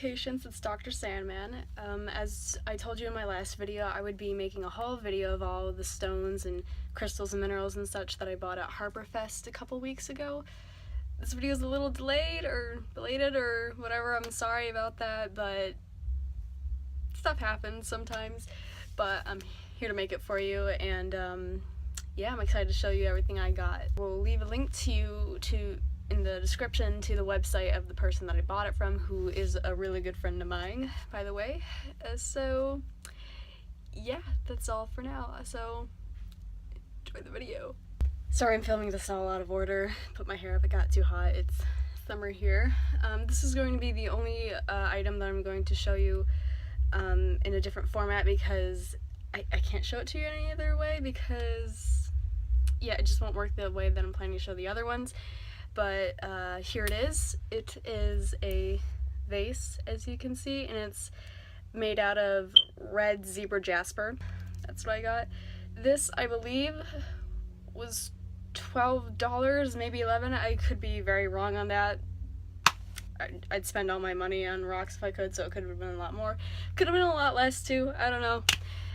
patience, it's Dr. Sandman. As I told you in my last video, I would be making a haul video of all of the stones and crystals and minerals and such that I bought at Harborfest a couple weeks ago. This video is a little delayed or belated or whatever, I'm sorry about that, but stuff happens sometimes. But I'm here to make it for you, and yeah, I'm excited to show you everything I got. We'll leave a link in the description to the website of the person that I bought it from, who is a really good friend of mine, by the way. So yeah, that's all for now. So enjoy the video. Sorry I'm filming this all out of order. Put my hair up, it got too hot. It's summer here. This is going to be the only item that I'm going to show you in a different format, because I can't show it to you any other way, because yeah, it just won't work the way that I'm planning to show the other ones. But here it is. It is a vase, as you can see, and it's made out of red zebra jasper. That's what I got. This, I believe, was $12, maybe $11. I could be very wrong on that. I'd spend all my money on rocks if I could, so it could have been a lot more. Could have been a lot less too, I don't know.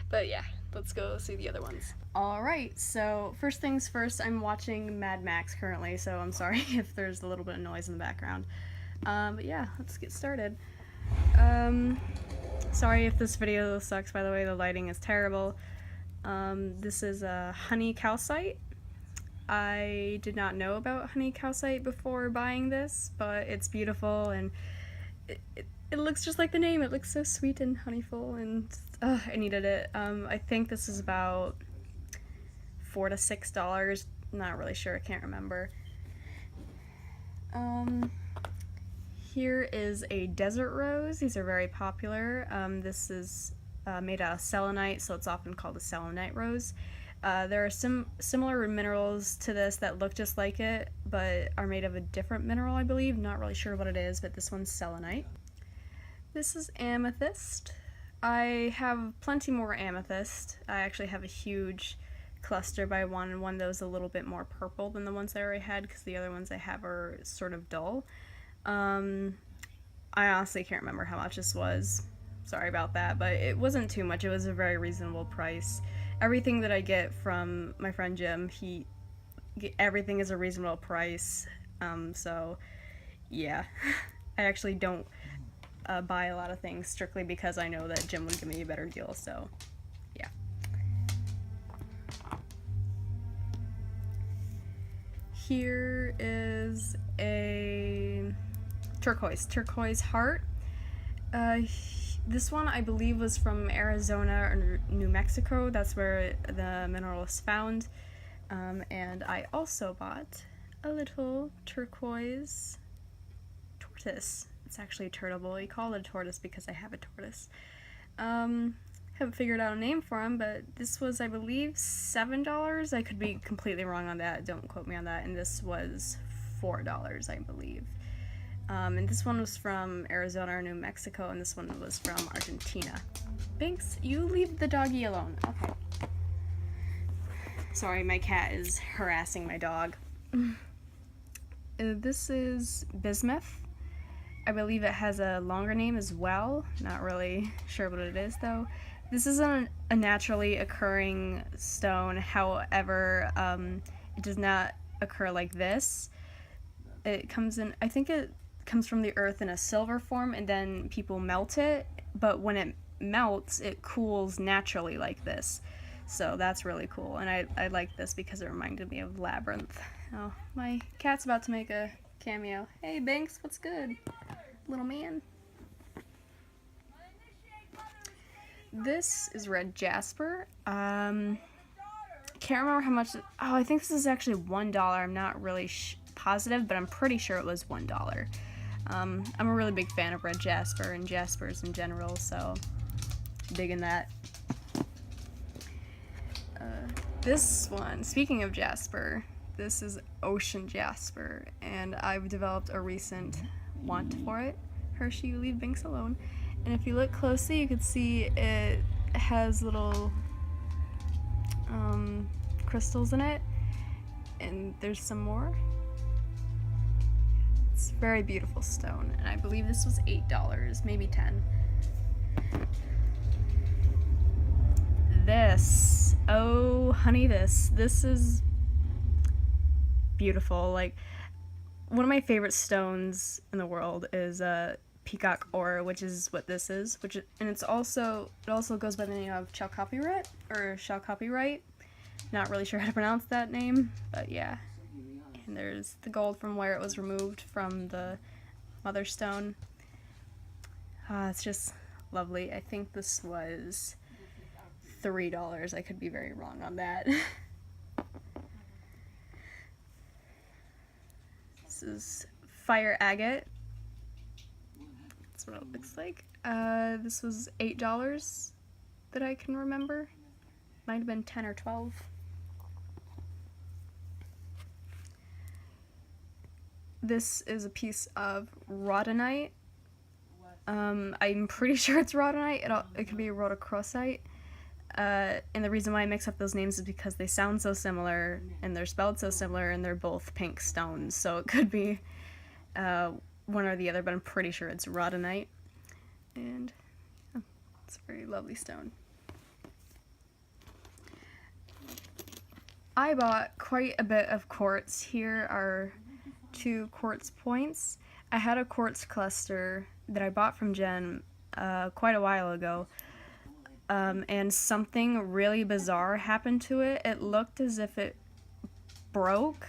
But yeah, let's go see the other ones. Alright, so first things first, I'm watching Mad Max currently, so I'm sorry if there's a little bit of noise in the background. But yeah, let's get started. Sorry if this video sucks, by the way, the lighting is terrible. This is a honey calcite. I did not know about honey calcite before buying this, but it's beautiful, and it looks just like the name. It looks so sweet and honeyful, and I needed it. I think this is about $4 to $6. Not really sure, I can't remember. Here is a desert rose. These are very popular. This is made out of selenite, so it's often called a selenite rose. There are similar minerals to this that look just like it, but are made of a different mineral, I believe. Not really sure what it is, but this one's selenite. This is amethyst. I have plenty more amethyst. I actually have a huge cluster by one, and one that was a little bit more purple than the ones I already had, because the other ones I have are sort of dull. I honestly can't remember how much this was. Sorry about that, but it wasn't too much. It was a very reasonable price. Everything that I get from my friend Jim, everything is a reasonable price. So yeah, I actually don't buy a lot of things strictly because I know that Jim would give me a better deal, so yeah. Here is a turquoise heart. This one I believe was from Arizona or New Mexico. That's where the mineral is found. And I also bought a little turquoise tortoise. It's actually a turtle, but we call it a tortoise because I have a tortoise. Haven't figured out a name for him, but this was, I believe, $7. I could be completely wrong on that, don't quote me on that. And this was $4, I believe. And this one was from Arizona or New Mexico, and this one was from Argentina. Binks, you leave the doggy alone. Okay. Sorry, my cat is harassing my dog. This is bismuth. I believe it has a longer name as well. Not really sure what it is, though. This isn't a naturally occurring stone, however, it does not occur like this. It comes in, I think it comes from the earth in a silver form, and then people melt it, but when it melts, it cools naturally like this. So that's really cool, and I like this because it reminded me of Labyrinth. Oh, my cat's about to make a cameo. Hey Banks, what's good, little man? This is red jasper. Can't remember how much. Oh, I think this is actually $1. I'm not really positive, but I'm pretty sure it was $1. I'm a really big fan of red jasper and jaspers in general, so digging that. This one, speaking of jasper, this is ocean jasper, and I've developed a recent want for it. Hershey, you leave Binks alone. And if you look closely, you can see it has little crystals in it, and there's some more. It's a very beautiful stone, and I believe this was $8, maybe 10. This, oh honey, this is beautiful. Like, one of my favorite stones in the world is peacock ore, which is what this is, and it also goes by the name of chalcopyrite or chalcopyrite. Not really sure how to pronounce that name, but yeah. And there's the gold from where it was removed from the mother stone. It's just lovely. I think this was $3. I could be very wrong on that. This is fire agate. That's what it looks like. This was $8 that I can remember. Might have been 10 or 12. This is a piece of rhodonite. I'm pretty sure it's rhodonite. It could be rhodochrosite. And the reason why I mix up those names is because they sound so similar and they're spelled so similar, and they're both pink stones. So it could be one or the other, but I'm pretty sure it's rhodonite. And it's a very lovely stone. I bought quite a bit of quartz. Here are 2 quartz points. I had a quartz cluster that I bought from Jen quite a while ago, and something really bizarre happened to it. It looked as if it broke,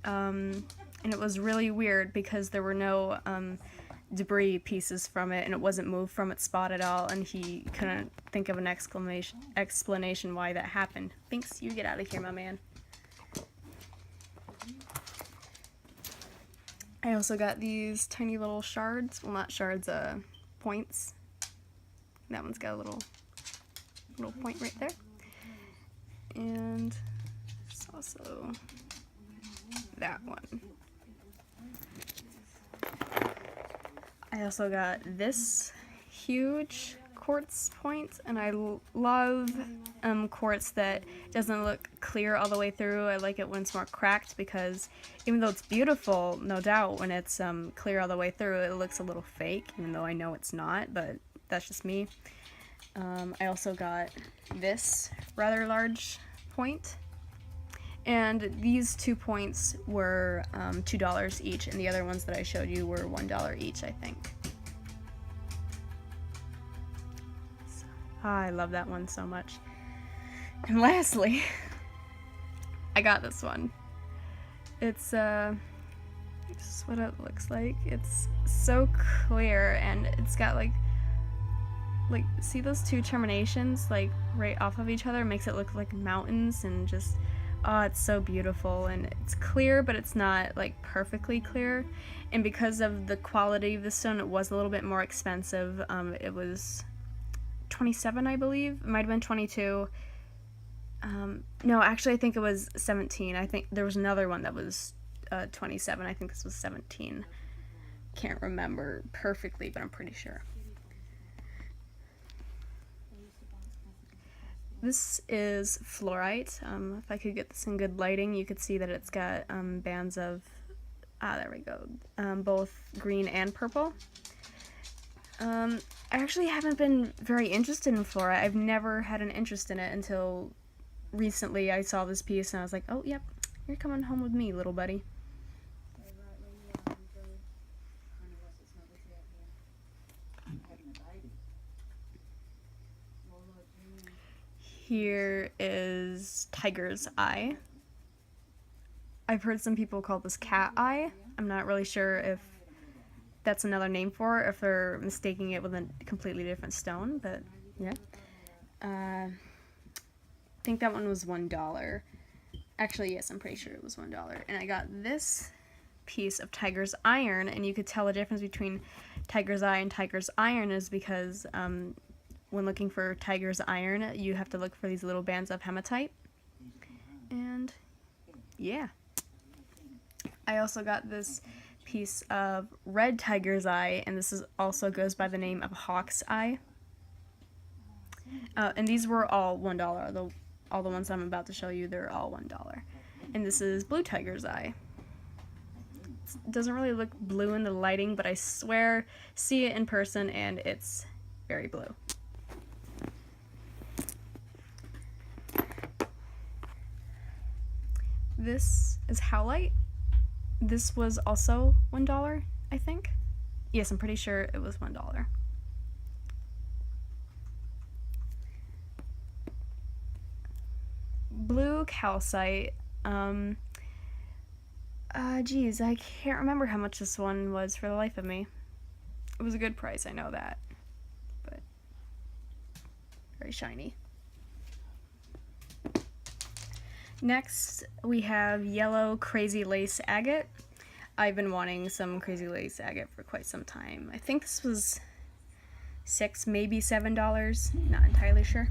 and it was really weird because there were no debris pieces from it, and it wasn't moved from its spot at all, and he couldn't think of an explanation why that happened. Binks, you get out of here, my man. I also got these tiny little shards. Well, not shards, points. That one's got a little point right there. And there's also that one. I also got this huge quartz point, and I love quartz that doesn't look clear all the way through. I like it when it's more cracked, because even though it's beautiful, no doubt, when it's clear all the way through, it looks a little fake, even though I know it's not, but that's just me. I also got this rather large point, and these 2 points were $2 each, and the other ones that I showed you were $1 each, I think. I love that one so much. And lastly, I got this one. It's this is what it looks like. It's so clear, and it's got like see those 2 terminations like right off of each other? It makes it look like mountains, and just it's so beautiful, and it's clear, but it's not like perfectly clear. And because of the quality of the stone, it was a little bit more expensive. It was $27, I believe. It might have been $22. No, actually, I think it was $17. I think there was another one that was $27. I think this was $17. Can't remember perfectly, but I'm pretty sure. This is fluorite. If I could get this in good lighting, you could see that it's got bands of, there we go, both green and purple. I actually haven't been very interested in fluorite. I've never had an interest in it until recently. I saw this piece and I was like, oh, yep, you're coming home with me, little buddy. Here is tiger's eye. I've heard some people call this cat eye. I'm not really sure if that's another name for it, if they're mistaking it with a completely different stone, but yeah. I think that one was $1. Actually, yes, I'm pretty sure it was $1. And I got this piece of tiger's iron, and you could tell the difference between tiger's eye and tiger's iron is because when looking for tiger's iron, you have to look for these little bands of hematite. And yeah. I also got this piece of red tiger's eye, and this is also goes by the name of hawk's eye. And these were all $1. All the ones I'm about to show you, they're all $1. And this is blue tiger's eye. It doesn't really look blue in the lighting, but I swear, see it in person and it's very blue. This is Howlite. This was also $1, I think. Yes, I'm pretty sure it was $1. Blue calcite. Geez, I can't remember how much this one was for the life of me. It was a good price, I know that. But very shiny. Next, we have yellow crazy lace agate. I've been wanting some crazy lace agate for quite some time. I think this was $6, maybe $7, not entirely sure.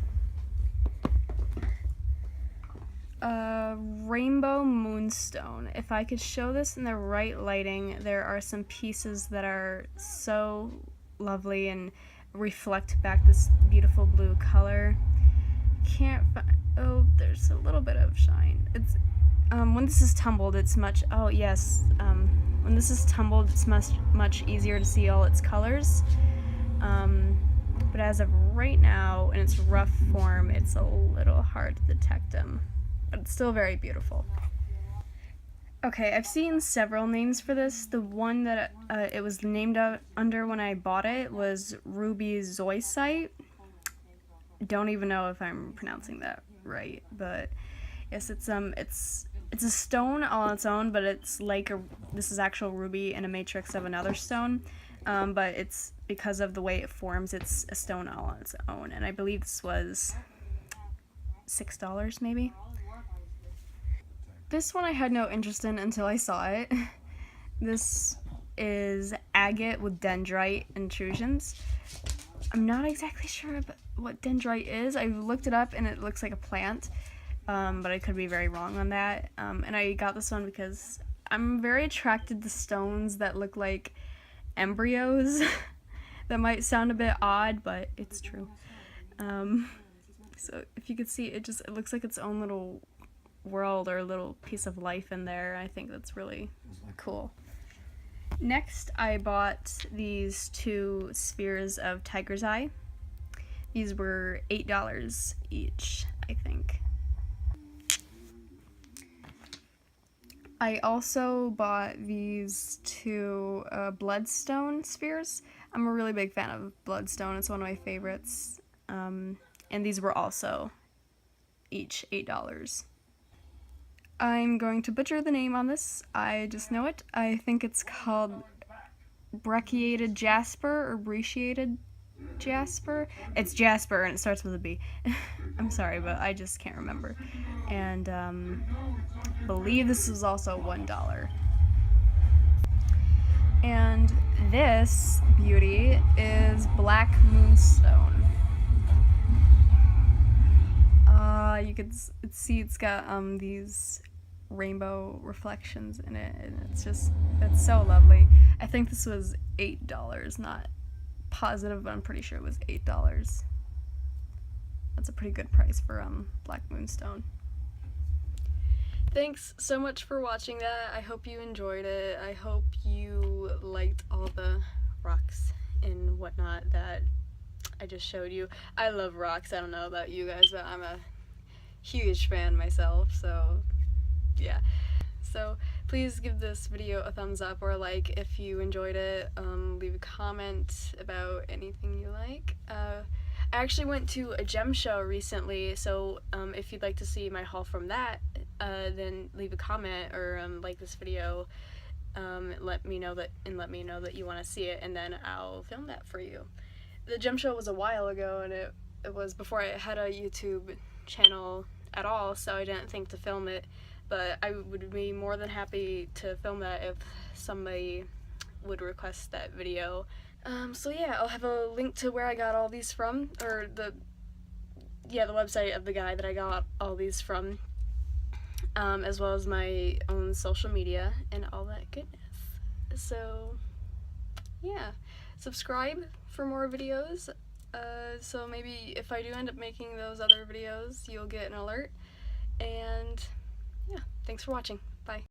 Rainbow moonstone. If I could show this in the right lighting, there are some pieces that are so lovely and reflect back this beautiful blue color. Can't find, oh, there's a little bit of shine. It's when this is tumbled, it's much, oh yes, when this is tumbled, it's much easier to see all its colors. But as of right now, in its rough form, it's a little hard to detect them. But it's still very beautiful. Okay, I've seen several names for this. The one that it was named under when I bought it was ruby zoisite. Don't even know if I'm pronouncing that right, but yes, it's a stone all on its own, but it's like this is actual ruby in a matrix of another stone. But it's because of the way it forms, it's a stone all on its own, and I believe this was $6 maybe. This one I had no interest in until I saw it. This is agate with dendrite intrusions. I'm not exactly sure what dendrite is. I looked it up and it looks like a plant, but I could be very wrong on that. And I got this one because I'm very attracted to stones that look like embryos. That might sound a bit odd, but it's true. So if you could see, it looks like its own little world or a little piece of life in there. I think that's really cool. Next, I bought these 2 spheres of tiger's eye. These were $8 each, I think. I also bought these 2 bloodstone spheres. I'm a really big fan of bloodstone. It's one of my favorites. And these were also each $8. I'm going to butcher the name on this. I just know it. I think it's called brecciated jasper or brecciated jasper. It's jasper and it starts with a B. I'm sorry, but I just can't remember. And I believe this is also $1. And this beauty is black moonstone. You could see it's got these rainbow reflections in it, and it's so lovely. I think this was $8, not positive, but I'm pretty sure it was $8. That's a pretty good price for black moonstone. Thanks so much for watching that. I hope you enjoyed it. I hope you liked all the rocks and whatnot that I just showed you. I love rocks. I don't know about you guys, but I'm a huge fan myself, so yeah. So please give this video a thumbs up or a like if you enjoyed it. Leave a comment about anything you like. I actually went to a gem show recently, so if you'd like to see my haul from that, then leave a comment or like this video. Let me know that you want to see it, and then I'll film that for you. The gem show was a while ago, and it was before I had a YouTube channel at all, so I didn't think to film it, but I would be more than happy to film that if somebody would request that video. So yeah, I'll have a link to where I got all these from, or the website of the guy that I got all these from, as well as my own social media and all that goodness. So yeah, subscribe for more videos. So maybe if I do end up making those other videos, you'll get an alert. And yeah, thanks for watching. Bye.